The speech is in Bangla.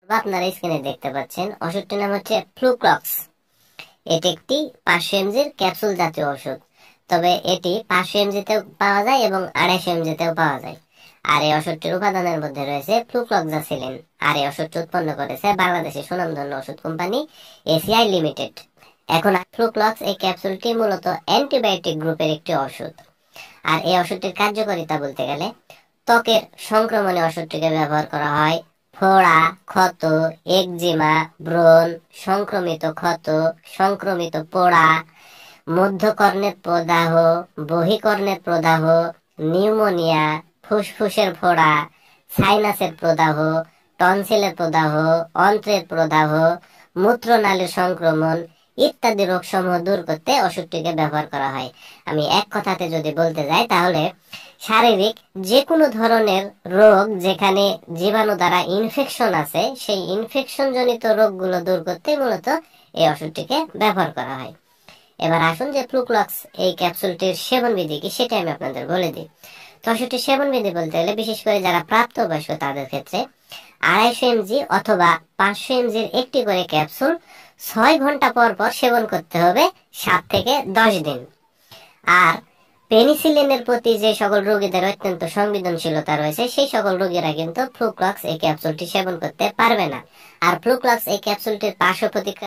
আপনারা স্ক্রিনে দেখতে পাচ্ছেন ওষুধটির নাম হচ্ছে ফ্লুক্লক্স। এটি একটি 500 mg ক্যাপসুল জাতীয় ওষুধ। তবে এটি 500 mg তেও পাওয়া যায় এবং 250 mg তেও পাওয়া যায়। আর এই ওষুধটির উপাদানের মধ্যে রয়েছে ফ্লুক্লক্সাসিলিন। আর এই ওষুধটি উৎপন্ন করেছে বাংলাদেশের সুনামধন্য ওষুধ কোম্পানি এসিআই লিমিটেড। এখন ফ্লুক্লক্স এই ক্যাপসুলটি মূলত অ্যান্টিবায়োটিক গ্রুপের একটি ওষুধ। আর এই ওষুধটির কার্যকারিতা বলতে গেলে ত্বকের সংক্রমণে ওষুধটিকে ব্যবহার করা হয়। ফোড়া, ক্ষত, একজিমা, ব্রণ, সংক্রমিত ক্ষত, সংক্রমিত পোড়া, মধ্যকর্ণের প্রদাহ, বহিকর্ণের প্রদাহ, নিউমোনিয়া, ফুসফুসের ফোড়া, সাইনাসের প্রদাহ, টনসিলের প্রদাহ, অন্ত্রের প্রদাহ, মূত্রনালীর সংক্রমণ ইত্যাদি রোগসমূহ দূর করতে ওষুধটিকে ব্যবহার করা হয়। আমি এক কথাতে যদি বলতে যাই তাহলে শারীরিক যে কোনো ধরনের রোগ যেখানে জীবাণু দ্বারা ইনফেকশন আছে সেই ইনফেকশন জনিত রোগগুলো দূর করতে মূলত এই ওষুধটিকে ব্যবহার করা হয়। এবার আসুন যে ফ্লুক্লক্স এই ক্যাপসুলটির সেবন বিধি কি সেটা আমি আপনাদের বলে দিই। তো ওষুধটির সেবন বিধি বলতে গেলে বিশেষ করে যারা প্রাপ্তবয়স্ক তাদের ক্ষেত্রে 250 mg অথবা 500 mg একটি করে ক্যাপসুল 6 ঘন্টা পর পর সেবন করতে হবে 7 থেকে 10 দিন। আর পেনিসিলিনের প্রতি যে সকল রোগীদের অত্যন্ত সংবেদনশীলতা রয়েছে সেই সকল রোগীরা কিন্তু ফ্লুক্লক্স এই ক্যাপসুলটি সেবন করতে পারবে না। আর ফ্লুক্লক্স এই ক্যাপসুলটির পার্শ্ব প্রতিক্রিয়া